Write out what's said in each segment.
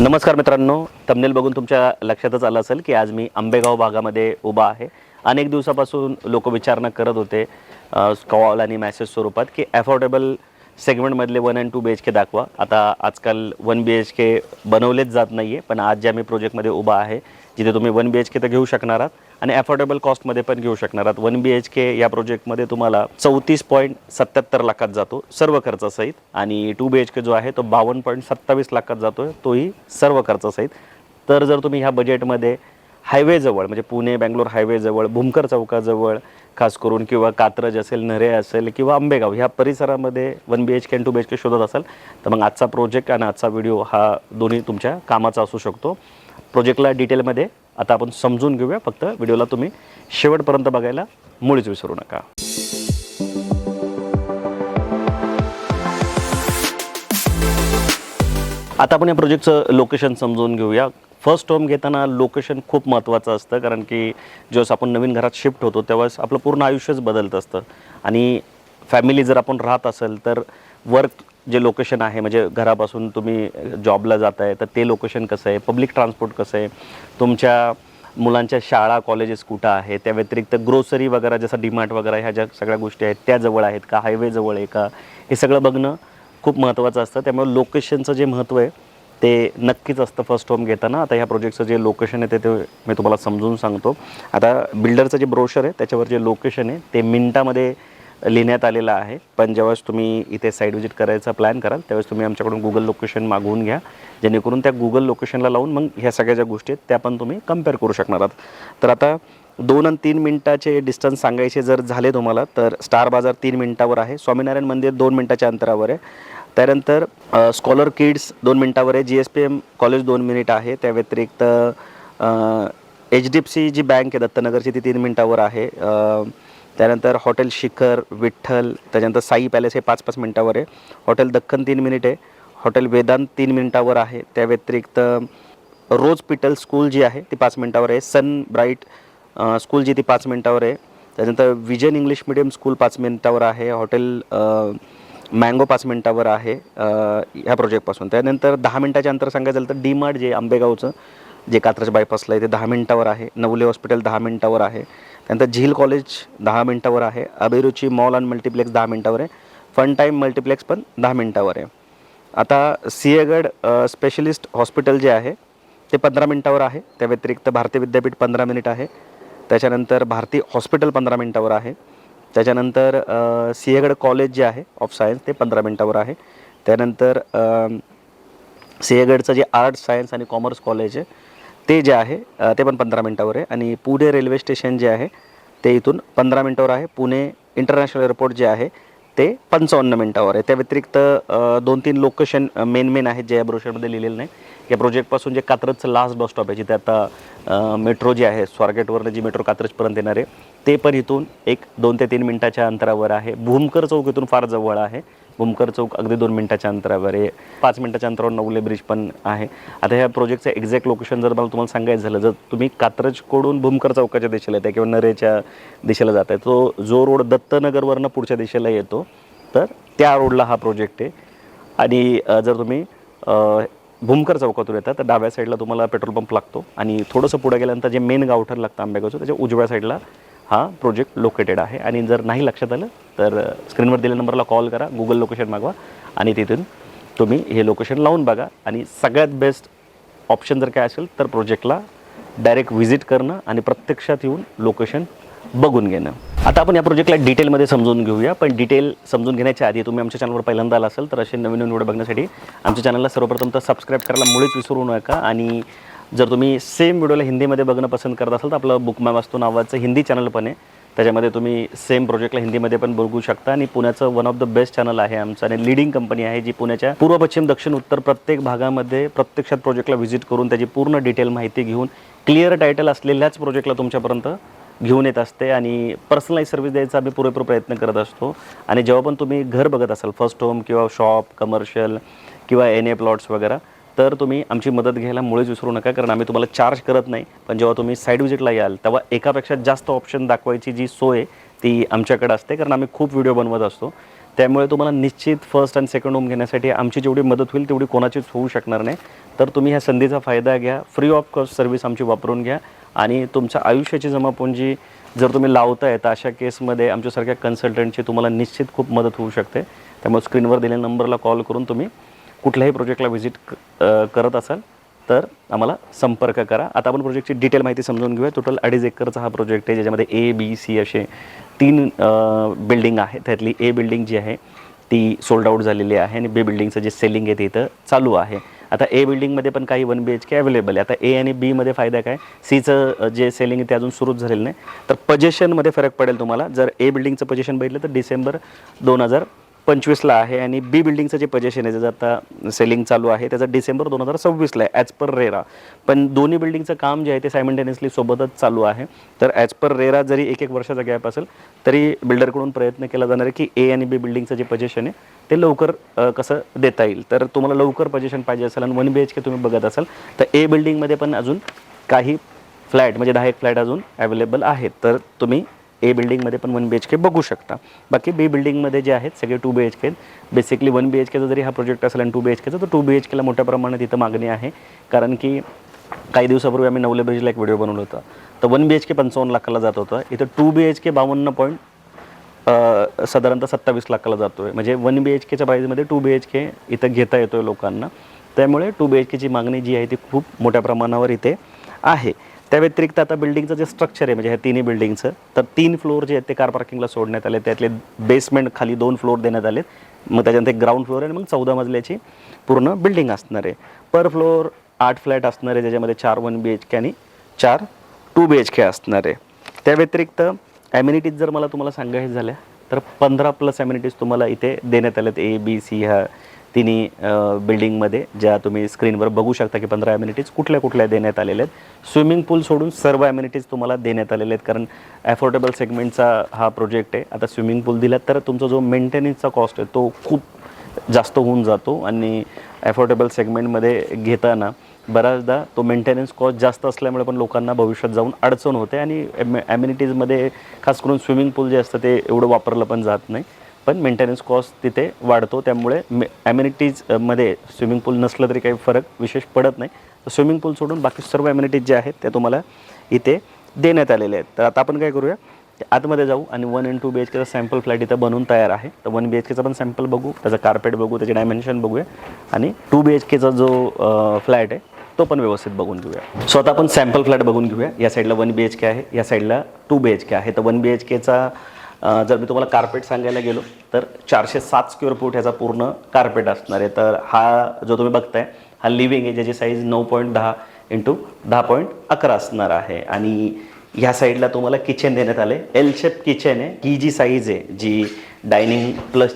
नमस्कार मित्रांनो, थंबनेल बघून तुमच्या लक्षातच आलं असेल की आज मी आंबेगाव भागामध्ये उभा आहे. अनेक दिवसापासून लोक विचारणा करत होते कॉल आणि मेसेज स्वरूपात की अफोर्डेबल सेगमेंटमधले 1 आणि 2 BHK दाखवा. आता आजकाल 1 BHK बनवलेच जात नाही आहे, पण आज ज्या मी प्रोजेक्टमध्ये उभा आहे जिथे तुम्ही 1 BHK तर घेऊ शकणार आहात आणि अफोर्डेबल कॉस्टमध्ये पण घेऊ शकणार आहात. 1 BHK या प्रोजेक्टमध्ये तुम्हाला 34.77 लाखात जातो सर्व खर्चासहित आणि 2 BHK जो आहे तो 52.27 लाखात जातो, तोही सर्व खर्चासहित. तर जर तुम्ही ह्या बजेटमध्ये हायवेजवळ म्हणजे पुणे बेंगलोर हायवेजवळ भूमकर चौकाजवळ खास करून किंवा कात्रज असेल, नरे असेल किंवा आंबेगाव ह्या परिसरामध्ये 1 BHK आणि 2 BHK शोधत असाल तर मग आजचा प्रोजेक्ट आणि आजचा व्हिडिओ हा दोन्ही तुमच्या कामाचा असू शकतो. प्रोजेक्टला डिटेलमध्ये आता आपण समजून घेऊया, फक्त व्हिडिओला तुम्ही शेवटपर्यंत बघायला मुळीच विसरू नका. आता आपण या प्रोजेक्टचं लोकेशन समजून घेऊया. फर्स्ट होम घेताना लोकेशन खूप महत्त्वाचं असतं, कारण की ज्यावेळेस आपण नवीन घरात शिफ्ट होतो त्यावेळेस आपलं पूर्ण आयुष्यच बदलत असतं आणि फॅमिली जर आपण राहत असेल तर वर्क जे लोकेशन आहे म्हणजे घरापासून तुम्ही जॉबला जात आहे तर ते लोकेशन कसं आहे, पब्लिक ट्रान्सपोर्ट कसं आहे, तुमच्या मुलांच्या शाळा कॉलेजेस कुठं आहे, त्या व्यतिरिक्त ग्रोसरी वगैरे जसं डीमार्ट वगैरे ह्या ज्या सगळ्या गोष्टी आहेत त्या जवळ आहेत का, हायवे जवळ आहे का, हे सगळं बघणं खूप महत्त्वाचं असतं. त्यामुळे लोकेशनचं जे महत्त्व आहे ते नक्कीच असतं फर्स्ट होम घेताना. आता ह्या प्रोजेक्टचं जे लोकेशन आहे ते मी तुम्हाला समजून सांगतो. आता बिल्डरचं जे ब्रोशर आहे त्याच्यावर जे लोकेशन आहे ते मिनिटामध्ये लिहिण्यात आलेलं आहे, पण ज्यावेळेस तुम्ही इथे साईट व्हिजिट करायचा प्लॅन कराल त्यावेळेस तुम्ही आमच्याकडून गुगल लोकेशन मागवून घ्या, जेणेकरून त्या गुगल लोकेशनला लावून मग ह्या सगळ्या ज्या गोष्टी आहेत त्या पण तुम्ही कम्पेअर करू शकणार आहात. तर आता 2 आणि 3 मिनिटाचे डिस्टन्स सांगायचे जर झाले तुम्हाला तर स्टार बाजार 3 मिनिटावर आहे, स्वामीनारायण मंदिर 2 मिनिटाच्या अंतरावर आहे, त्यानंतर स्कॉलर किड्स 2 मिनिटावर आहे, GSPM कॉलेज 2 मिनिट आहे, त्या व्यतिरिक्त HDFC जी बँक आहे दत्तनगरची ती 3 मिनिटावर आहे, त्यानंतर हॉटेल शिखर विठ्ठल, त्याच्यानंतर साई पॅलेस हे 5-5 मिनिटावर आहे, हॉटेल दख्खन 3 मिनिट आहे, हॉटेल वेदांत 3 मिनिटावर आहे, त्या व्यतिरिक्त रोज पिटल स्कूल जी आहे ती 5 मिनिटावर आहे, सन ब्राईट स्कूल जी ती 5 मिनिटावर आहे, त्याच्यानंतर विजन इंग्लिश मिडियम स्कूल 5 मिनिटावर आहे, हॉटेल मँगो 5 मिनिटावर आहे ह्या प्रोजेक्टपासून. त्यानंतर 10 मिनिटाच्या अंतर सांगायचं झालं तर डीमार्ट जे आंबेगावचं जे कात्रज बायपासला आहे ते 10 मिनिटावर आहे, नवले हॉस्पिटल 10 मिनिटावर आहे, त्यानंतर झील कॉलेज 10 मिनिटावर आहे, अभिरुची मॉल आणि मल्टिप्लेक्स 10 मिनिटावर आहे, फन टाईम मल्टिप्लेक्स पण 10 मिनिटावर आहे. आता सिंहगड स्पेशलिस्ट हॉस्पिटल जे आहे ते 15 मिनिटावर आहे, त्या व्यतिरिक्त भारतीय विद्यापीठ 15 मिनिट आहे, त्याच्यानंतर भारती हॉस्पिटल 15 मिनिटावर आहे, त्याच्यानंतर सिंहगड कॉलेज जे आहे ऑफ सायन्स ते 15 मिनिटावर आहे, त्यानंतर सिंहगडचं जे आर्ट्स सायन्स आणि कॉमर्स कॉलेज आहे ते जे आहे ते पण 15 मिनिटावर आहे, आणि पुणे रेल्वे स्टेशन जे आहे ते इथून 15 मिनिटावर आहे, पुणे इंटरनॅशनल एअरपोर्ट जे आहे ते 55 मिनिटावर आहे. त्या व्यतिरिक्त 2-3 लोकेशन मेन आहेत जे या ब्रोशरमध्ये लिहिलेलं नाही. या प्रोजेक्टपासून जे कात्रजचं लास्ट बस स्टॉप आहे जिथे आता मेट्रो जी आहे स्वारगेटवरनं जी मेट्रो कात्रजपर्यंत येणार आहे ते पण इथून 2 ते 3 मिनिटाच्या अंतरावर आहे. भूमकर चौक इथून फार जवळ आहे, भूमकर चौक अगदी 2 मिनिटाच्या अंतरावर आहे, 5 मिनिटाच्या अंतरावर नवले ब्रिज पण आहे. आता ह्या प्रोजेक्टचं एक्झॅक्ट लोकेशन जर मला तुम्हाला सांगायचं झालं, जर तुम्ही कात्रजकडून भूमकर चौकाच्या दिशेला येत आहे किंवा नरेच्या दिशेला जात आहे, तो जो रोड दत्तनगरवरनं पुढच्या दिशेला येतो तर त्या रोडला हा प्रोजेक्ट आहे. आणि जर तुम्ही भूमकर चौकातून येतात तर डाव्या साईडला तुम्हाला पेट्रोल पंप लागतो आणि थोडंसं पुढे गेल्यानंतर जे मेन गावठण लागतं आंबेगावचं त्याच्या उजव्या साईडला हा प्रोजेक्ट लोकेटेड आहे. आणि जर नाही लक्षात आलं तर स्क्रीनवर दिलेल्या नंबरला कॉल करा, गुगल लोकेशन मागवा आणि तिथून तुम्ही हे लोकेशन लावून बघा. आणि सगळ्यात बेस्ट ऑप्शन जर काय असेल तर प्रोजेक्टला डायरेक्ट व्हिजिट करणं आणि प्रत्यक्षात येऊन लोकेशन बघून घेणं. आता आपण या प्रोजेक्टला डिटेलमध्ये समजून घेऊया, पण डिटेल समजून घेण्याच्या आधी तुम्ही आमच्या चॅनलवर पहिल्यांदा आला असेल तर असे नवीन व्हिडिओ बघण्यासाठी आमच्या चॅनलला सर्वप्रथम तर सबस्क्राईब करायला मुळीच विसरू नका. आणि जर तुम्ही सेम व्हिडिओला हिंदीमध्ये बघणं पसंत करत असाल तर आपलं बुक माय वास्तू नावाचं हिंदी चॅनल पण आहे, त्याच्यामध्ये तुम्ही सेम प्रोजेक्टला हिंदीमध्ये पण बघू शकता. आणि पुण्याचं one of the best channel आहे आमचं आणि लीडिंग कंपनी आहे जी पुण्याच्या पूर्व पश्चिम दक्षिण उत्तर प्रत्येक भागामध्ये प्रत्यक्षात प्रोजेक्टला व्हिजिट करून त्याची पूर्ण डिटेल माहिती घेऊन क्लिअर टायटल असलेल्याच प्रोजेक्टला तुमच्यापर्यंत घेऊन येत असते आणि पर्सनलाइज सर्व्हिस द्यायचा आम्ही पुरेपूर प्रयत्न करत असतो. आणि जेव्हा पण तुम्ही घर बघत असाल फर्स्ट होम किंवा शॉप कमर्शियल किंवा NA प्लॉट्स वगैरे तर तुम्ही आमची मदत घ्यायला मुळीच विसरू नका, कारण आम्ही तुम्हाला चार्ज करत नाही, पण जेव्हा तुम्ही साईट व्हिजिटला याल तेव्हा एकापेक्षा जास्त ऑप्शन दाखवायची जी सोय ती आमच्याकडे असते, कारण आम्ही खूप व्हिडिओ बनवत असतो. त्यामुळे तुम्हाला निश्चित फर्स्ट आणि सेकंड होम घेण्यासाठी आमची जेवढी मदत होईल तेवढी कोणाचीच होऊ शकणार नाही. तर तुम्ही ह्या संधीचा फायदा घ्या, फ्री ऑफ कॉस्ट सर्व्हिस आमची वापरून घ्या आणि तुमच्या आयुष्याची जमापुंजी जर तुम्ही लावताय तर अशा केसमध्ये आमच्यासारख्या कन्सल्टंटची तुम्हाला निश्चित खूप मदत होऊ शकते. त्यामुळे स्क्रीनवर दिलेल्या नंबरला कॉल करून तुम्ही कुठल्याही प्रोजेक्टला व्हिजिट करत असाल तर आम्हाला संपर्क करा. आता आपण प्रोजेक्टची डिटेल माहिती समजून घेऊया. टोटल 2.5 एकरचा हा प्रोजेक्ट आहे, ज्याच्यामध्ये ए बी सी असे 3 बिल्डिंग आहे. त्यातली ए बिल्डिंग जी आहे ती सोल्ड आउट झालेली आहे आणि बी बिल्डिंगचं जे सेलिंग आहे ते इथं चालू आहे. आता ए बिल्डिंगमध्ये पण काही 1 BHK अवेलेबल आहे. आता ए आणि बीमध्ये फायदा काय, सीचं जे सेलिंग आहे ते अजून सुरूच झालेलं नाही. तर पोझिशनमध्ये फरक पडेल तुम्हाला. जर ए बिल्डिंगचं पोझिशन बघितलं तर डिसेंबर 2025ला आहे आणि बी बिल्डिंगचं जे पोझिशन आहे ज्याचं आता सेलिंग चालू आहे त्याचं डिसेंबर 2026ला आहे ॲज पर रेरा. पण दोन्ही बिल्डिंगचं काम जे आहे ते सायमल्टेनियसली सोबतच चालू आहे. तर ॲज पर रेरा जरी 1-1 वर्षाचा गॅप असेल तरी बिल्डरकडून प्रयत्न केला जाणार आहे की ए आणि बी बिल्डिंगचं जे पोझिशन आहे ते लवकर कसं देता येईल. तर तुम्हाला लवकर पोझिशन पाहिजे असेल आणि 1 BHK तुम्ही बघत असाल तर ए बिल्डिंगमध्ये पण अजून काही फ्लॅट म्हणजे 10 एक फ्लॅट अजून अवेलेबल आहेत. तर तुम्ही ए बिल्डिंगमध्ये पण 1 BHK बघू शकता. बाकी बी बिल्डिंगमध्ये जे आहेत सगळे 2 BHK आहेत. बेसिकली 1 BHKचा जरी हा प्रोजेक्ट असेल आणि 2 BHKचा तर 2 BHKला मोठ्या प्रमाणात इथं मागणी आहे. कारण की काही दिवसापूर्वी आम्ही नवले ब्रिजला एक व्हिडिओ बनवला होता. तर 1 BHK 55 लाखाला जात होतं. इथं 2 BHK 52 साधारणतः 27 लाखाला जातो आहे. म्हणजे 1 BHKच्या प्राईजमध्ये 2 BHK इथं घेता येतो आहे लोकांना. त्यामुळे 2 BHKची मागणी जी आहे ती खूप मोठ्या प्रमाणावर इथे आहे. त्या व्यतिरिक्त आता बिल्डिंगचं जे स्ट्रक्चर आहे म्हणजे ह्या तिन्ही बिल्डिंगचं तर 3 फ्लोअर जे आहेत ते कार पार्किंगला सोडण्यात आले. त्यातले बेसमेंट खाली 2 फ्लोअर देण्यात आले. मग त्याच्यानंतर एक ग्राउंड फ्लोअर आहे आणि मग 14 मजल्याची पूर्ण बिल्डिंग असणार आहे. पर फ्लोअर 8 फ्लॅट असणार आहे, ज्याच्यामध्ये 4 1 BHK आणि 4 2 BHK असणार आहे. त्या व्यतिरिक्त ॲम्युनिटीज जर मला तुम्हाला सांगायचं झाल्या तर 15+ ॲम्युनिटीज तुम्हाला इथे देण्यात आल्यात. ए बी सी ह्या तिन्ही बिल्डिंगमध्ये ज्या तुम्ही स्क्रीनवर बघू शकता की 15 ॲम्युनिटीज कुठल्या कुठल्या देण्यात आलेल्या आहेत. स्विमिंग पूल सोडून सर्व ॲम्युनिटीज तुम्हाला देण्यात आलेले आहेत. कारण ॲफोर्डेबल सेगमेंटचा हा प्रोजेक्ट आहे. आता स्विमिंग पूल दिलात तर तुमचा जो मेंटेनन्सचा कॉस्ट आहे तो खूप जास्त होऊन जातो आणि ॲफोर्डेबल सेगमेंटमध्ये घेताना बऱ्याचदा तो मेंटेनन्स कॉस्ट जास्त असल्यामुळे पण लोकांना भविष्यात जाऊन अडचण होते आणि ॲम्युनिटीजमध्ये खास करून स्विमिंग पूल जे असतं ते एवढं वापरलं पण जात नाही. पण मेंटेनन्स कॉस्ट तिथे वाढतो. त्यामुळे ॲम्युनिटीजमध्ये स्विमिंग पूल नसलं तरी काही फरक विशेष पडत नाही. तर स्विमिंग पूल सोडून बाकी सर्व ॲम्युनिटीज जे आहेत त्या तुम्हाला इथे देण्यात आलेले आहेत. तर आता आपण काय करूया, आतमध्ये जाऊ आणि 1 आणि 2 BHKचा सॅम्पल फ्लॅट इथं बनवून तयार आहे. तर 1 BHKचा पण सॅम्पल बघू, त्याचं कार्पेट बघू, त्याचे डायमेन्शन बघूया आणि 2 BHKचा जो फ्लॅट आहे तो पण व्यवस्थित बघून घेऊया. सो आता आपण सॅम्पल फ्लॅट बघून घेऊया. या साईडला 1 BHK आहे, या साईडला 2 BHK आहे. तर 1 BHKचा जर मी तुम्हाला कार्पेट सांगायला गेलो तर 407 स्क्वेअर फूट ह्याचा पूर्ण कार्पेट असणार आहे. तर हा जो तुम्ही बघताय हा लिव्हिंग आहे, ज्याची साईज 9.10 × 10.11 असणार आहे. आणि ह्या साईडला तुम्हाला किचन देण्यात आले. एल शेप किचन आहे. ही जी साईज आहे जी डायनिंग प्लस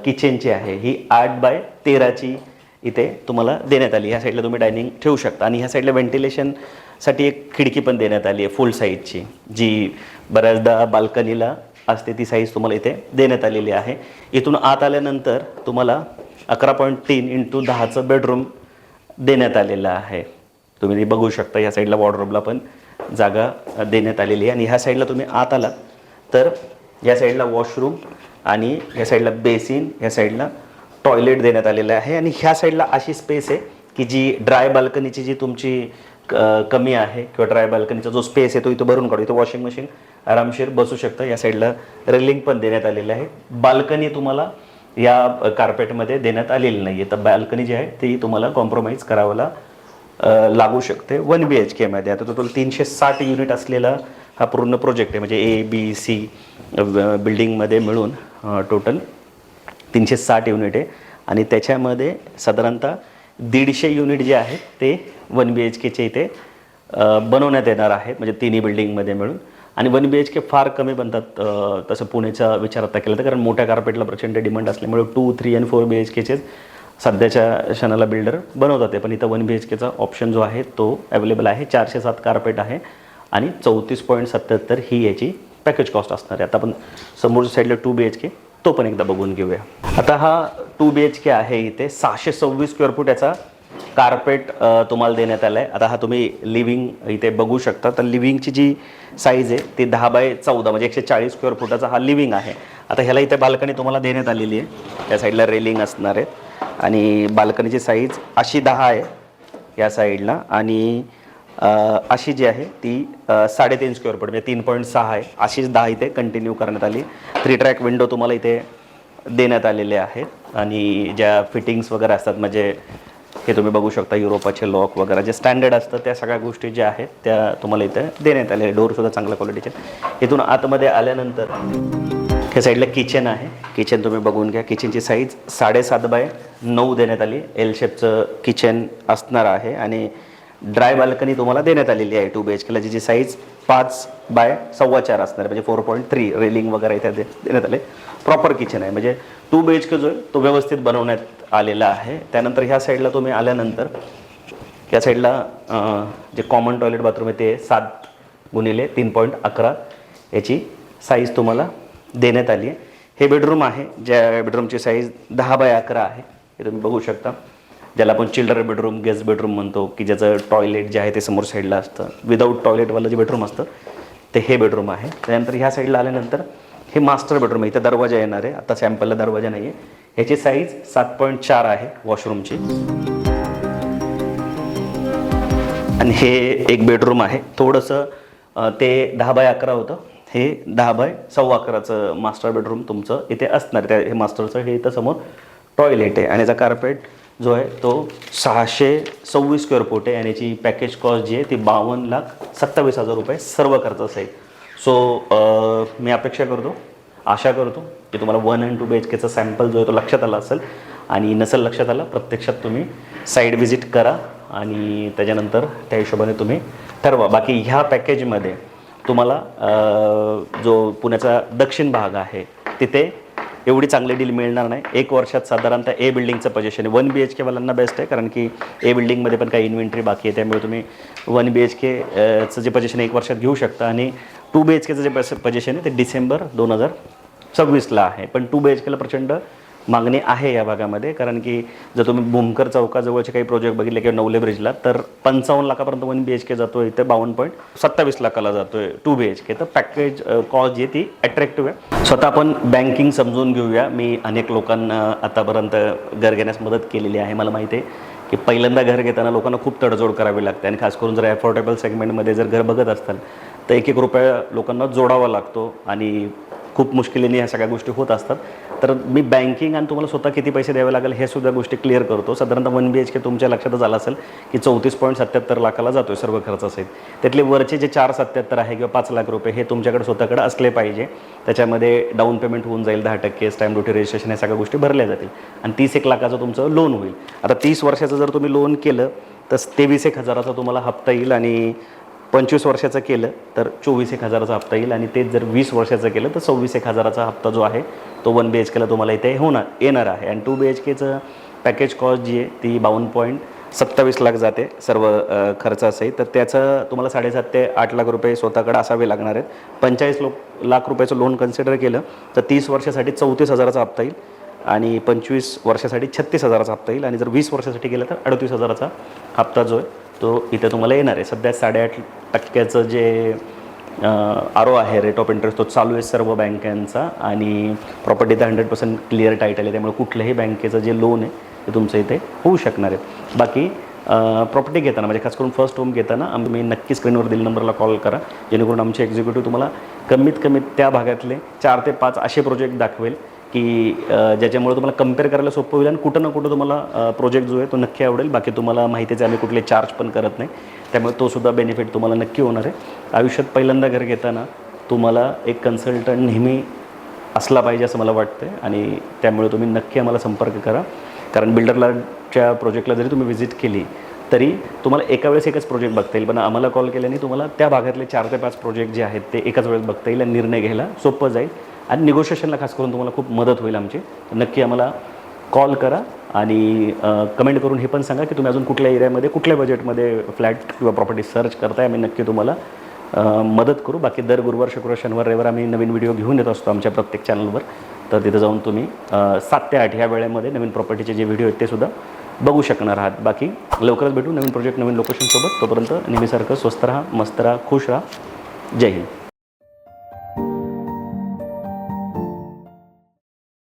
किचनची आहे ही 8x13ची इथे तुम्हाला देण्यात आली. ह्या साईडला तुम्ही डायनिंग ठेवू शकता आणि ह्या साईडला व्हेंटिलेशनसाठी एक खिडकी पण देण्यात आली आहे फुल साईजची, जी बऱ्याचदा बाल्कनीला असते. ती साईज तुम्हाला इथे देण्यात आलेली आहे. इथून आत आल्यानंतर तुम्हाला 11.3 × 10चं बेडरूम देण्यात आलेलं आहे. तुम्ही ते बघू शकता. ह्या साईडला वॉर्डरोबला पण जागा देण्यात आलेली आहे. आणि ह्या साईडला तुम्ही आत आलात तर या साईडला वॉशरूम आणि ह्या साईडला बेसिन, ह्या साईडला टॉयलेट देण्यात आलेलं आहे. आणि ह्या साईडला अशी स्पेस आहे की जी ड्राय बाल्कनीची जी तुमची कमी आहे किंवा ड्राय बाल्कनीचा जो स्पेस आहे तो इथं भरून काढू. इथं वॉशिंग मशीन आरामशीर बसू शकतं. या साईडला रेलिंग पण देण्यात आलेलं आहे. बाल्कनी तुम्हाला या कार्पेटमध्ये देण्यात आलेली नाही आहे. तर बाल्कनी जी आहे ती तुम्हाला कॉम्प्रोमाइज करावं लागू शकते 1 BHKमध्ये. आता टोटल 360 युनिट असलेला हा पूर्ण प्रोजेक्ट आहे. म्हणजे ए बी सी बिल्डिंगमध्ये मिळून टोटल 360 युनिट आहे. आणि त्याच्यामध्ये साधारणतः 150 युनिट जे आहेत ते 1 BHKचे इथे बनवण्यात येणार आहेत, म्हणजे तिन्ही बिल्डिंगमध्ये मिळून. आणि 1 BHK फार कमी बनतात तसं पुण्याचा विचार आता केला तर, कारण मोठ्या कार्पेटला प्रचंड डिमांड असल्यामुळे 2, 3 आणि 4 BHKचेच सध्याच्या क्षणाला बिल्डर बनवतात आहे. पण इथं 1 BHKचा ऑप्शन जो आहे तो अवेलेबल आहे. 407 कार्पेट आहे आणि 34.77 ही याची पॅकेज कॉस्ट असणार आहे. आता आपण समोरच्या साईडला 2 BHK तो पण एकदा बघून घेऊया. आता हा 2 BHK आहे. इथे 626 स्क्वेअर फूट याचा कार्पेट तुम्हाला देण्यात आलं आहे. आता हा तुम्ही लिव्हिंग इथे बघू शकता. तर लिव्हिंगची जी साईज आहे ती 10x14 म्हणजे 140 स्क्वेअर फुटाचा हा लिव्हिंग आहे. आता ह्याला इथे बाल्कनी तुम्हाला देण्यात आलेली आहे. त्या साईडला रेलिंग असणार आहे आणि बाल्कनीची साईज अशी 10 आहे या साईडला आणि अशी जी आहे ती 3.5 स्क्वेअर फूट म्हणजे 3.6 आहे. अशीच 10 इथे कंटिन्यू करण्यात आली. 3 ट्रॅक विंडो तुम्हाला इथे देण्यात आलेले आहेत आणि ज्या फिटिंग्स वगैरे असतात म्हणजे हे तुम्ही बघू शकता युरोपाचे लॉक वगैरे जे स्टँडर्ड असतं त्या सगळ्या गोष्टी ज्या आहेत त्या तुम्हाला इथे देण्यात आले. डोरसुद्धा चांगल्या क्वालिटीचे. इथून आतमध्ये आल्यानंतर ह्या साईडला किचन आहे. किचन तुम्ही बघून घ्या. किचनची साईज 7.5x9 देण्यात आली. एल शेपचं किचन असणार आहे आणि ड्राय बाल्कनी तुम्हाला देण्यात आलेली आहे 2 BHK ला, जिची साईज 5x4.25 असणार म्हणजे 4.3 रेलिंग वगैरे इथे देण्यात आले. प्रॉपर किचन आहे म्हणजे 2 BHK जो आहे तो व्यवस्थित बनवण्यात आलेला आहे. त्यानंतर ह्या साईडला तुम्ही आल्यानंतर या साईडला जे कॉमन टॉयलेट बाथरूम आहे ते 7x3.11 याची साईज तुम्हाला देण्यात आली आहे. हे बेडरूम आहे ज्या बेडरूमची साईज 10x11 आहे. हे तुम्ही बघू शकता. ज्याला आपण चिल्ड्रन बेडरूम गेस्ट बेडरूम म्हणतो की ज्याचं टॉयलेट जे आहे ते समोर साईडला असतं. विदाऊट टॉयलेटवालं जे बेडरूम असतं ते हे बेडरूम आहे. त्यानंतर ह्या साईडला आल्यानंतर हे मास्टर बेडरूम आहे. इथं दरवाजा येणार आहे. आता सॅम्पलला दरवाजा नाही आहे. ह्याची साईज 7.4 आहे वॉशरूमची आणि हे एक बेडरूम आहे. थोडंसं ते 10x11 होतं. हे 10x11.25 मास्टर बेडरूम तुमचं इथे असणार. त्या हे मास्टरचं हे इथं समोर टॉयलेट आहे आणि याचा कार्पेट जो आहे तो 626 स्क्वेअर फूट आहे आणि याची पॅकेज कॉस्ट जी आहे ती 52,27,000 रुपये सर्व खर्च असेल. सो मी आशा करतो की तुम्हाला 1 आणि 2 BHKचा सॅम्पल जो आहे तो लक्षात आला असेल आणि नसेल लक्षात आला प्रत्यक्षात तुम्ही साईड व्हिजिट करा आणि त्याच्यानंतर त्या हिशोबाने तुम्ही ठरवा. बाकी ह्या पॅकेजमध्ये तुम्हाला जो पुण्याचा दक्षिण भाग आहे तिथे एवढी चांगली डील मिळणार नाही. 1 वर्षात साधारणतः ए बिल्डिंगचं पोझिशन आहे. 1 BHK वाल्यांना बेस्ट आहे कारण की ए बिल्डिंगमध्ये पण काही इन्व्हेंटरी बाकी आहे. त्यामुळे तुम्ही 1 BHKचं जे पोझिशन 1 वर्षात घेऊ शकता आणि 2 BHKचं जे पोझिशन आहे ते डिसेंबर 2026ला आहे. पण 2 BHKला प्रचंड मागणी आहे या भागामध्ये कारण की जर तुम्ही भूमकर चौकाजवळचे काही प्रोजेक्ट बघितले किंवा नवले ब्रिजला तर 55 लाखापर्यंत 1 BHK जातो. इथे 52.27 लाखाला जातो आहे 2 BHK. तर पॅकेज कॉस्ट जी ती अट्रॅक्टिव्ह आहे. स्वतः आपण बँकिंग समजून घेऊया. मी अनेक लोकांना आतापर्यंत घर घेण्यास मदत केलेली आहे. मला माहिती आहे की पहिल्यांदा घर घेताना लोकांना खूप तडजोड करावी लागते आणि खास करून जर अफोर्डेबल सेगमेंटमध्ये जर घर बघत असताल तर 1-1 रुपया लोकांना जोडावा लागतो आणि खूप मुश्किलीने ह्या सगळ्या गोष्टी होत असतात. तर मी बँकिंग आणि तुम्हाला स्वतः किती पैसे द्यावे लागेल हे सुद्धा गोष्टी क्लिअर करतो. साधारणतः 1 BHK तुमच्या लक्षातच आलं असेल की 34.77 लाखाला जातो आहे सर्व खर्च असेल. त्यातले वरचे जे 4.77 आहे किंवा 5 लाख रुपये हे तुमच्याकडे स्वतःकडे असले पाहिजे. त्याच्यामध्ये डाऊन पेमेंट होऊन जाईल 10%, स्टॅम्प ड्युटी रजिस्ट्रेशन ह्या सगळ्या गोष्टी भरल्या जातील आणि 31 लाखाचं तुमचं लोन होईल. आता 30 वर्षाचं जर तुम्ही लोन केलं तर 23,000चा तुम्हाला हप्ता येईल आणि 25 वर्षाचं केलं तर 24,000चा हप्ता येईल आणि तेच जर 20 वर्षाचं केलं तर 26,000चा हप्ता जो आहे तो 1 BHKला तुम्हाला इथे येणार आहे. आणि 2 BHKचं पॅकेज कॉस्ट जी आहे ती 52.27 लाख जाते सर्व खर्च असेल. तर त्याचं तुम्हाला 7.5 ते 8 लाख रुपये स्वतःकडे असावे लागणार आहेत. 45 लाख रुपयाचं लोन कन्सिडर केलं तर 30 वर्षासाठी 34,000चा हप्ता येईल आणि 25 वर्षासाठी 36,000चा हप्ता येईल आणि जर 20 वर्षासाठी गेलं तर 38,000चा हप्ता जो आहे तो इथे तुम्हाला येणार आहे. सध्या 8.5% जे RO आहे रेट ऑफ इंटरेस्ट तो चालू आहे सर्व बँकांचा आणि प्रॉपर्टीचा 100% क्लिअर टायटल आहे. त्यामुळे कुठल्याही बँकेचं जे लोन आहे ते तुमचं इथे होऊ शकणार आहे. बाकी प्रॉपर्टी घेताना म्हणजे खास करून फर्स्ट होम घेताना आम्ही नक्की स्क्रीनवर दिलेल्या नंबरला कॉल करा जेणेकरून आमचे एक्झिक्युटिव्ह तुम्हाला कमीत कमी त्या भागातले 4 ते 5 असे प्रोजेक्ट दाखवेल की ज्याच्यामुळे तुम्हाला कम्पेअर करायला सोपं होईल आणि कुठं ना कुठं तुम्हाला प्रोजेक्ट जो आहे तो नक्की आवडेल. बाकी तुम्हाला माहितीच आहे आम्ही कुठले चार्ज पण करत नाही त्यामुळे तो सुद्धा बेनिफिट तुम्हाला नक्की होणार आहे. आयुष्यात पहिल्यांदा घर घेताना तुम्हाला एक कन्सल्टंट नेहमी असला पाहिजे असं मला वाटतं आणि त्यामुळे तुम्ही नक्की आम्हाला संपर्क करा. कारण बिल्डरच्या प्रोजेक्टला जरी तुम्ही व्हिजिट केली तरी तुम्हाला एका वेळेस एकच प्रोजेक्ट बघता येईल पण आम्हाला कॉल केल्याने तुम्हाला त्या भागातले 4 ते 5 प्रोजेक्ट जे आहेत ते एकाच वेळेस बघता येईल आणि निर्णय घ्यायला सोपं जाईल आणि निगोशिएशनला खास करून तुम्हाला खूप मदत होईल आमची. नक्की आम्हाला कॉल करा आणि कमेंट करून हे पण सांगा की तुम्ही अजून कुठल्या एरियामध्ये कुठल्या बजेटमध्ये फ्लॅट किंवा प्रॉपर्टी सर्च करताय. आम्ही नक्की तुम्हाला मदत करू. बाकी दर गुरुवार, शुक्रवार, शनिवार, रविवार आम्ही नवीन व्हिडिओ घेऊन येत असतो आमच्या प्रत्येक चॅनलवर. तर तिथं जाऊन तुम्ही 7 ते 8 ह्या वेळेमध्ये नवीन प्रॉपर्टीचे जे व्हिडिओ आहेत ते सुद्धा बघू शकणार आहात. बाकी लवकरच भेटू नवीन प्रोजेक्ट नवीन लोकेशनसोबत. तोपर्यंत नेहमीसारखं स्वस्त राहा, मस्त राहा, खुश राहा. जय हिंद.